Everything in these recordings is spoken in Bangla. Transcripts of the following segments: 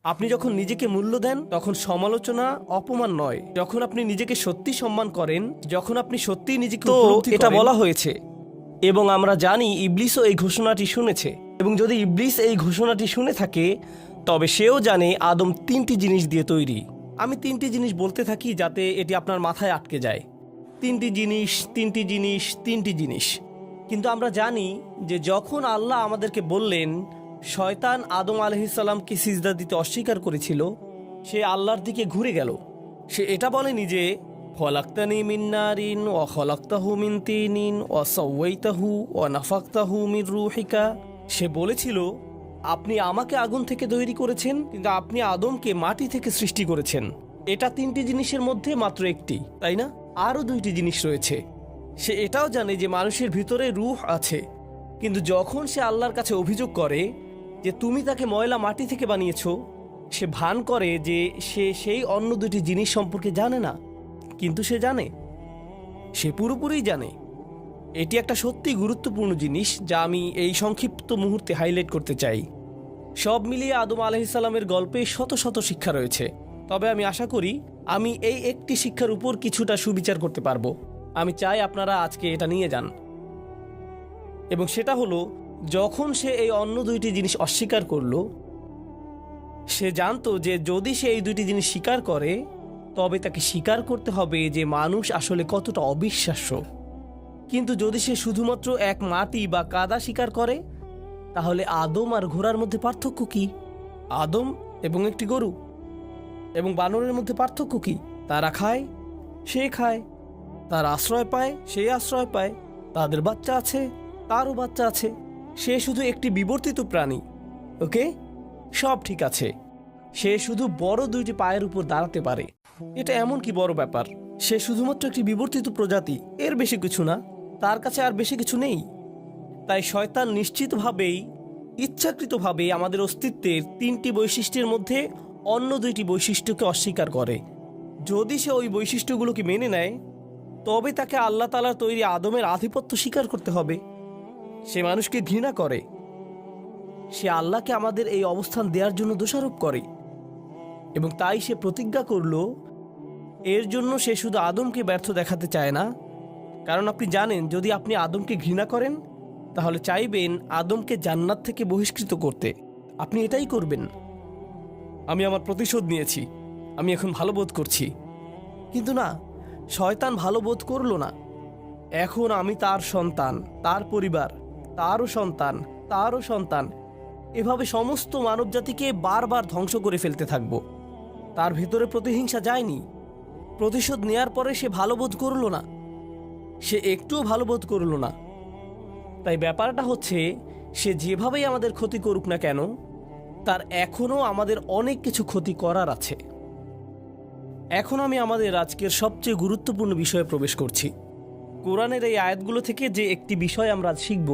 আপনি যখন নিজেকে মূল্য দেন তখন সমালোচনা অপমান নয়। যখন আপনি নিজেকে সত্যি সম্মান করেন, যখন আপনি সত্যি নিজেকে উপলব্ধি করেন। এটা বলা হয়েছে এবং আমরা জানি ইবলিসও এই ঘোষণাটি শুনেছে। এবং যদি ইবলিস এই ঘোষণাটি শুনে থাকে তবে সেও জানে আদম 3টি জিনিস দিয়ে তৈরি। আমি 3টি জিনিস বলতে থাকি যাতে এটি আপনার মাথায় আটকে যায়। 3টি জিনিস, 3টি জিনিস, 3টি জিনিস। কিন্তু আমরা জানি যে যখন আল্লাহ আমাদেরকে বললেন শয়তান আদম আলাইহিসসালামকে সিজদা দিতে অস্বীকার করেছিল, সে আল্লাহর দিকে ঘুরে গেল। সে এটা বলেনি যে খলাকতানি মিন নারিন ওয়া খলাকতাহু মিন তিনিন ওয়া সাওয়াইতাহু ওয়া নাফাখতাহু মির রূহিকা। সে বলেছিল আপনি আমাকে আগুন থেকে তৈরি করেছেন, কিন্তু আপনি আদমকে মাটি থেকে সৃষ্টি করেছেন। এটা 3টি জিনিসের মধ্যে মাত্র একটি, তাই না? আরও 2টি জিনিস রয়েছে। সে এটাও জানে যে মানুষের ভিতরে রূহ আছে, কিন্তু যখন সে আল্লাহর কাছে অভিযোগ করে যে তুমি তাকে ময়লা মাটি থেকে বানিয়েছো, সে ভান করে যে সে সেই অন্য 2টি জিনিস সম্পর্কে জানে না, কিন্তু সে জানে, সে পুরোপুরি জানে। এটি একটা সত্যি গুরুত্বপূর্ণ জিনিস যা আমি এই সংক্ষিপ্ত মুহূর্তে হাইলাইট করতে চাই। সব মিলিয়ে আদম আলাইহিসসালামের গল্পে শত শত শিক্ষা রয়েছে, তবে আমি আশা করি আমি এই একটি শিক্ষার উপর কিছুটা সুবিচার করতে পারবো। আমি চাই আপনারা আজকে এটা নিয়ে যান, এবং সেটা হলো যখন সে এই অন্য 2টি জিনিস অস্বীকার করলো, সে জানতো যে যদি সে এই 2টি জিনিস স্বীকার করে তবে তাকে স্বীকার করতে হবে যে মানুষ আসলে কতটা অবিশ্বাস্য। কিন্তু যদি সে শুধুমাত্র এক মাটি বা কাদা স্বীকার করে, তাহলে আদম আর ঘোড়ার মধ্যে পার্থক্য কি? আদম এবং একটি গরু এবং বানরের মধ্যে পার্থক্য কি? তারা খায়, সে খায়। তার আশ্রয় পায়, সে আশ্রয় পায়। তাদের বাচ্চা আছে, তারও বাচ্চা আছে। সে শুধু একটি বিবর্তিত প্রাণী। ওকে, সব ঠিক আছে। সে শুধু বড় 2টি পায়ের উপর দাঁড়াতে পারে। এটা এমন কি বড় ব্যাপার? সে শুধুমাত্র একটি বিবর্তিত প্রজাতি, এর বেশি কিছু না। তার কাছে আর বেশি কিছু নেই। তাই শয়তান নিশ্চিতভাবেই, ইচ্ছাকৃতভাবেই আমাদের অস্তিত্বের 3টি বৈশিষ্ট্যের মধ্যে অন্য 2টি বৈশিষ্ট্যকে অস্বীকার করে। যদি সে ওই বৈশিষ্ট্যগুলোকে মেনে নেয় তবে তাকে আল্লাহ তাআলার তৈরি আদমের আধিপত্য স্বীকার করতে হবে। সে মানুষকে ঘৃণা করে। সে আল্লাহকে আমাদের এই অবস্থান দেওয়ার জন্য দোষারোপ করে, এবং তাই সে প্রতিজ্ঞা করল এর জন্য সে শুধু আদমকে ব্যর্থ দেখাতে চায় না। কারণ আপনি জানেন, যদি আপনি আদমকে ঘৃণা করেন তাহলে চাইবেন আদমকে জান্নাত থেকে বহিষ্কৃত করতে। আপনি এটাই করবেন। আমি আমার প্রতিশোধ নিয়েছি, আমি এখন ভালো বোধ করছি। কিন্তু না, শয়তান ভালো বোধ করল না। এখন আমি তার সন্তান, তার পরিবার, তারও সন্তান, তারও সন্তান, এভাবে সমস্ত মানবজাতিকে বারবার ধ্বংস করে ফেলতে থাকব। তার ভিতরে প্রতিহিংসা যায়নি। প্রতিশোধ নেয়ার পরে সে ভালো বোধ করল না, সে একটুও ভালো বোধ করল না। তাই ব্যাপারটা হচ্ছে, সে যেভাবেই আমাদের ক্ষতি করুক না কেন, তার এখনও আমাদের অনেক কিছু ক্ষতি করার আছে। এখন আমি আমাদের আজকের সবচেয়ে গুরুত্বপূর্ণ বিষয়ে প্রবেশ করছি। কোরআনের এই আয়াতগুলো থেকে যে একটি বিষয় আমরা আজ শিখব,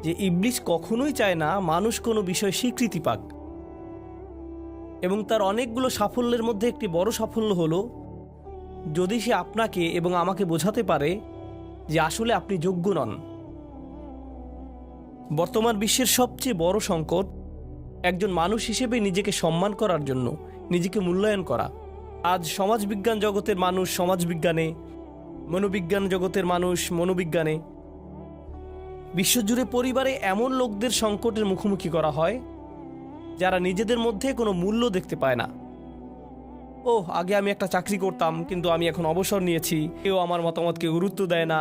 যে ইবলিস কখনোই চায় না মানুষ কোনো বিষয় স্বীকৃতি পাক। এবং তার অনেকগুলো সাফল্যের মধ্যে একটি বড় সাফল্য হলো যদি সে আপনাকে এবং আমাকে বোঝাতে পারে যে আসলে আপনি যোগ্য নন। বর্তমান বিশ্বের সবচেয়ে বড় সংকট একজন মানুষ হিসেবে নিজেকে সম্মান করার জন্য নিজেকে মূল্যায়ন করা। আজ সমাজবিজ্ঞান জগতের মানুষ সমাজবিজ্ঞানে, মনোবিজ্ঞান জগতের মানুষ মনোবিজ্ঞানে, বিশ্বজুড়ে পরিবারে এমন লোকদের সংকটের মুখোমুখি করা হয় যারা নিজেদের মধ্যে কোনো মূল্য দেখতে পায় না। আগে আমি একটা চাকরি করতাম, কিন্তু আমি এখন অবসর নিয়েছি। কেউ আমার মতামতকে গুরুত্ব দেয় না,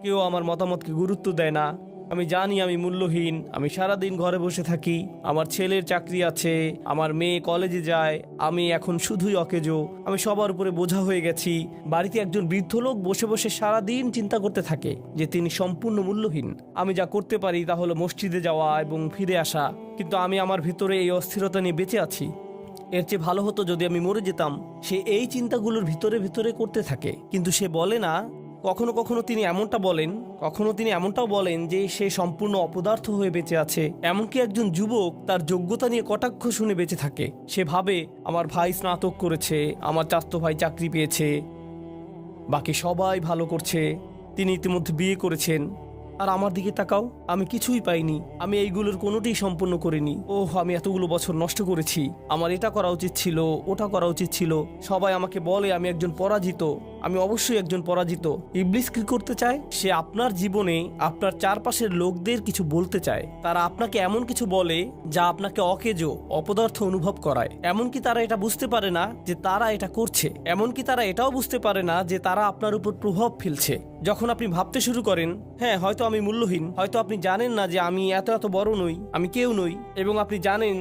কেউ আমার মতামতকে গুরুত্ব দেয় না। আমি জানি আমি মূল্যহীন। আমি সারাদিন ঘরে বসে থাকি। আমার ছেলের চাকরি আছে, আমার মেয়ে কলেজে যায়, আমি এখন শুধুই অকেজো। আমি সবার উপরে বোঝা হয়ে গেছি। বাড়িতে একজন বৃদ্ধ লোক বসে বসে সারাদিন চিন্তা করতে থাকে যে তিনি সম্পূর্ণ মূল্যহীন। আমি যা করতে পারি তা হলো মসজিদে যাওয়া এবং ফিরে আসা, কিন্তু আমি আমার ভিতরে এই অস্থিরতা নিয়ে বেঁচে আছি। এর চেয়ে ভালো হতো যদি আমি মরে যেতাম। সে এই চিন্তাগুলোর ভিতরে ভিতরে করতে থাকে, কিন্তু সে বলে না। কখনো কখনো তিনি এমনটাও বলেন যে সে সম্পূর্ণ অপদার্থ হয়ে বেঁচে আছে। এমনকি একজন যুবক তার যোগ্যতা নিয়ে কটাক্ষ শুনে বেঁচে থাকে। সে ভাবে আমার ভাই স্নাতক করেছে, আমার চাচাতো ভাই চাকরি পেয়েছে, বাকি সবাই ভালো করছে, তিনি ইতিমধ্যে বিয়ে করেছেন, আর আমার দিকে তাকাও, আমি কিছুই পাইনি, আমি এইগুলোর কোনোটাই সম্পূর্ণ করিনি। ওহ, আমি এতগুলো বছর নষ্ট করেছি, আমার এটা করা উচিত ছিল, ওটা করা উচিত ছিল। সবাই আমাকে বলে আমি একজন পরাজিত, আমি অবশ্যই একজন পরাজিত। ইবলিস কি করতে চায়? সে আপনার জীবনে আপনার চারপাশের লোকদের কিছু বলতে চায়। তারা আপনাকে এমন কিছু বলে যা আপনাকে অকেজো, অপদার্থ অনুভব করায়। এমনকি তারা এটা বুঝতে পারে না যে তারা এটা করছে। এমনকি তারা এটাও বুঝতে পারে না যে তারা আপনার উপর প্রভাব ফেলছে। যখন আপনি ভাবতে শুরু করেন, হ্যাঁ হয়তো আমি মূল্যহীন, হয়তো আপনি জানেন না যে আমি এত এত বড় নই, আমি কেউ নই, এবং আপনি জানেন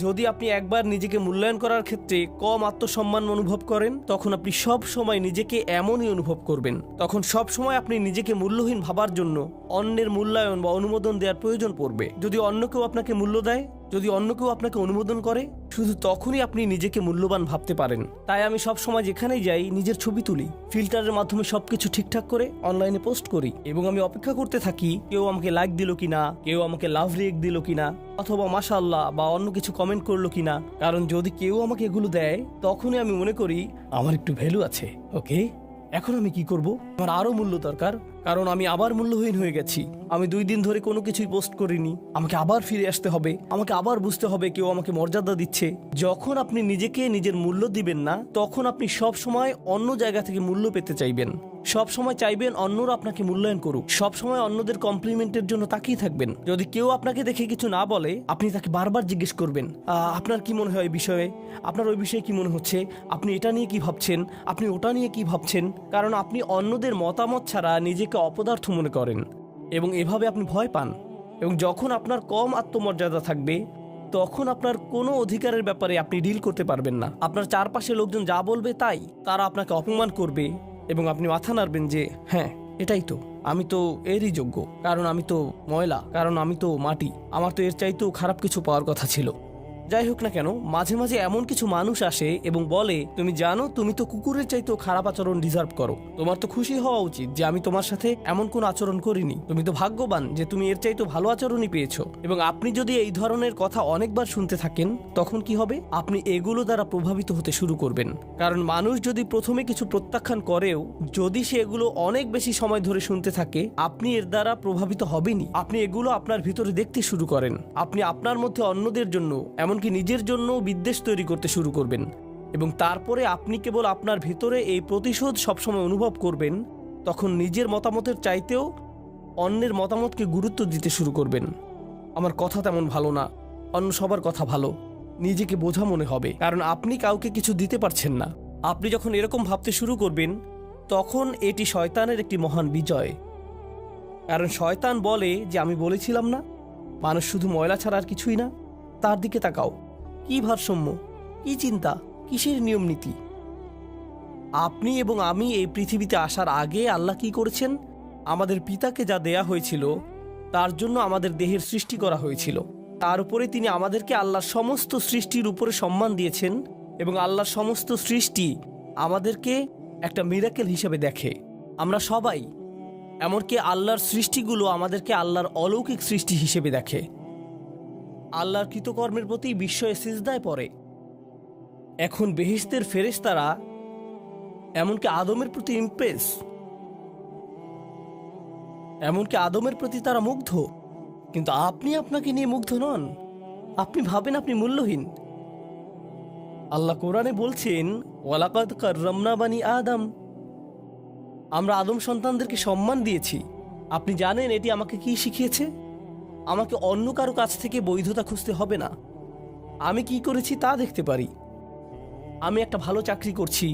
যদি আপনি একবার নিজেকে মূল্যায়ন করার ক্ষেত্রে কম আত্মসম্মান অনুভব করেন, তখন আপনি সব সময় নিজেকে এমনই অনুভব করবেন। তখন সব সময় আপনি নিজেকে মূল্যহীন ভাবার জন্য অন্যের মূল্যায়ন বা অনুমোদন দেওয়ার প্রয়োজন পড়বে। যদি অন্য কেউ আপনাকে মূল্য দেয়, যদি অন্য কেউ আপনাকে অনুমোদন করে, শুধু তখনই আপনি নিজেকে মূল্যবান ভাবতে পারেন। তাই আমি সব সময় যেখানেই যাই নিজের ছবি তুলি, ফিল্টারের মাধ্যমে সবকিছু ঠিকঠাক করে অনলাইনে পোস্ট করি, এবং আমি অপেক্ষা করতে থাকি কেউ আমাকে লাইক দিল কিনা, কেউ আমাকে লাভ রিয়েক্ট দিল কিনা, অথবা মাশাআল্লাহ বা অন্য কিছু কমেন্ট করলো কিনা। কারণ যদি কেউ আমাকে এগুলো দেয়, তখনই আমি মনে করি আমার একটু ভ্যালু আছে। ওকে, এখন আমি কি করব? আমার আরো মূল্য দরকার, কারণ আমি আবার মূল্যহীন হয়ে গেছি। আমি 2 দিন ধরে কোনো কিছুই পোস্ট করিনি, আমাকে আবার ফিরে আসতে হবে, আমাকে আবার বুঝতে হবে কেউ আমাকে মর্যাদা দিচ্ছে। যখন আপনি নিজেকে নিজের মূল্য দিবেন না, তখন আপনি সব সময় অন্য জায়গা থেকে মূল্য পেতে চাইবেন। সব সময় চাইবেন অন্যরা আপনাকে মূল্যায়ন করুক, সব সময় অন্যদের কমপ্লিমেন্টের জন্য তাকিয়ে থাকবেন। যদি কেউ আপনাকে দেখে কিছু না বলে, আপনি তাকে বারবার জিজ্ঞেস করবেন আপনার কি মনে হয় এই বিষয়ে, আপনার ওই বিষয়ে কি মনে হচ্ছে, আপনি এটা নিয়ে কি ভাবছেন, আপনি ওটা নিয়ে কি ভাবছেন। কারণ আপনি অন্যদের মতামত ছাড়া নিজেকে অপদার্থ মনে করেন, এবং এভাবে আপনি ভয় পান। এবং যখন আপনার কম আত্মমর্যাদা থাকবে, তখন আপনার কোনো অধিকারের ব্যাপারে আপনি ডিল করতে পারবেন না। আপনার চারপাশে লোকজন যা বলবে তাই, তারা আপনাকে অপমান করবে, এবং আপনি মাথা নাড়বেন যে হ্যাঁ এটাই তো, আমি তো এরই যোগ্য, কারণ আমি তো ময়লা, কারণ আমি তো মাটি, আমার তো এর চাইতেও খারাপ কিছু পাওয়ার কথা ছিল। যাই হোক না কেন, মাঝে মাঝে এমন কিছু মানুষ আসে এবং বলে তুমি জানো তুমি তো কুকুরের চাইতেও খারাপ আচরণ ডিজার্ভ করো, তোমার তো খুশি হওয়া উচিত যে আমি তোমার সাথে এমন কোন আচরণ করিনি, তুমি তো ভাগ্যবান যে তুমি এর চাইতেও ভালো আচরণই পেয়েছো। এবং আপনি যদি এই ধরনের কথা অনেকবার শুনতে থাকেন, তখন কি হবে? আপনি এগুলো দ্বারা প্রভাবিত হতে শুরু করবেন। কারণ মানুষ যদি প্রথমে কিছু প্রত্যাখ্যান করেও, যদি সে এগুলো অনেক বেশি সময় ধরে শুনতে থাকে, আপনি এর দ্বারা প্রভাবিত হবেনই। আপনি এগুলো আপনার ভিতরে দেখতে শুরু করেন, আপনি আপনার মধ্যে অন্যদের জন্য, এমনকি নিজের জন্য বিদ্বেষ তৈরি করতে শুরু করবেন, এবং তারপরে আপনি কেবল আপনার ভিতরে এই প্রতিশোধ সবসময় অনুভব করবেন। তখন নিজের মতামতের চাইতেও অন্যের মতামতকে গুরুত্ব দিতে শুরু করবেন। আমার কথা তেমন ভালো না, অন্য সবার কথা ভালো, নিজেকে বোঝা মনে হবে, কারণ আপনি কাউকে কিছু দিতে পারছেন না। আপনি যখন এরকম ভাবতে শুরু করবেন, তখন এটি শয়তানের একটি মহান বিজয়। কারণ শয়তান বলে যে আমি বলেছিলাম না, মানুষ শুধু ময়লা ছাড়া আর কিছুই না। তার দিকে তাকাও, কি ভারসাম্য, কি চিন্তা, কিসের নিয়ম নীতি। আপনি এবং আমি এই পৃথিবীতে আসার আগে আল্লাহ কি করেছেন? আমাদের পিতাকে যা দেয়া হয়েছিল তার জন্য আমাদের দেহের সৃষ্টি করা হয়েছিল। তার উপরে তিনি আমাদেরকে আল্লাহর সমস্ত সৃষ্টির উপরে সম্মান দিয়েছেন, এবং আল্লাহর সমস্ত সৃষ্টি আমাদেরকে একটা মিরাকেল হিসেবে দেখে। আমরা সবাই, এমনকি আল্লাহর সৃষ্টিগুলো আমাদেরকে আল্লাহর অলৌকিক সৃষ্টি হিসেবে দেখে। আল্লাহর কৃতকর্মের প্রতি বিস্ময়ে সিজদায় পড়ে। এখন বেহেশতের ফেরেশতারা এমনকি আদমের প্রতি ইমপ্রেস, এমনকি আদমের প্রতি তারা মুগ্ধ। কিন্তু আপনি আপনাকে নিয়ে মুগ্ধ নন, আপনি ভাবেন আপনি মূল্যহীন। আল্লাহ কোরআনে বলছেন ওয়ালাকাদ কাররামনা বানি আদম, আমরা আদম সন্তানদেরকে সম্মান দিয়েছি। আপনি জানেন এটি আমাকে কি শিখিয়েছে? আমাকে অন্য কারো কাছ থেকে বৈধতা খুঁজতে হবে না, আমি কি করেছি তা দেখতে পারি। আমি একটা ভালো চাকরি করছি,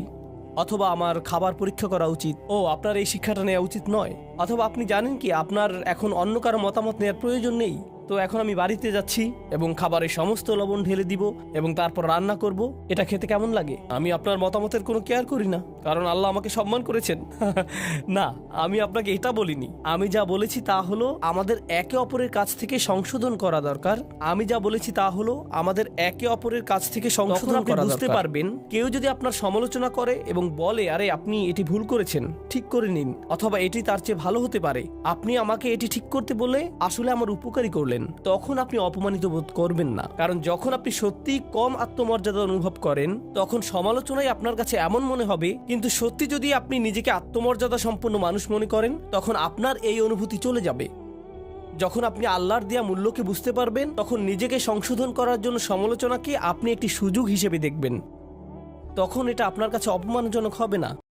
অথবা আমার খাবার পরীক্ষা করা উচিত, ও আপনার এই শিক্ষাটা নেওয়া উচিত নয়। অথবা আপনি জানেন কি আপনার এখন অন্য কারো মতামত নেওয়ার প্রয়োজন নেই, তো এখন আমি বাড়িতে যাচ্ছি এবং খাবারের সমস্ত লবণ ঢেলে দিব এবং তারপর রান্না করব, এটা খেতে কেমন লাগে। আমি আপনার মতামতের কোনো কেয়ার করি না, কারণ আল্লাহ আমাকে সম্মান করেছেন। না, আমি আপনাকে এটা বলিনি। আমি যা বলেছি তা হলো আমাদের একে অপরের কাছ থেকে সংশোধন করা দরকার। আমি যা বলেছি তা হলো আমাদের একে অপরের কাছ থেকে সংশোধন করা দরকার। বুঝতে পারবেন, কেউ যদি আপনার সমালোচনা করে এবং বলে আরে আপনি এটি ভুল করেছেন, ঠিক করে নিন, অথবা এটি তার চেয়ে ভালো হতে পারে, আপনি আমাকে এটি ঠিক করতে বলে আসলে আমার উপকারী করলেন, তখন আপনি অপমানিত বোধ করবেন না। কারণ যখন আপনি সত্যি কম আত্মমর্যাদা অনুভব করেন, তখন সমালোচনাই আপনার কাছে এমন মনে হবে। কিন্তু সত্যি যদি আপনি নিজেকে আত্মমর্যাদা সম্পন্ন মানুষ মনে করেন, তখন আপনার এই অনুভূতি চলে যাবে। যখন আপনি আল্লাহর দেয়া মূল্যকে বুঝতে পারবেন, তখন নিজেকে সংশোধন করার জন্য সমালোচনাকে আপনি একটি সুযোগ হিসেবে দেখবেন। তখন এটা আপনার কাছে অপমানজনক হবে না।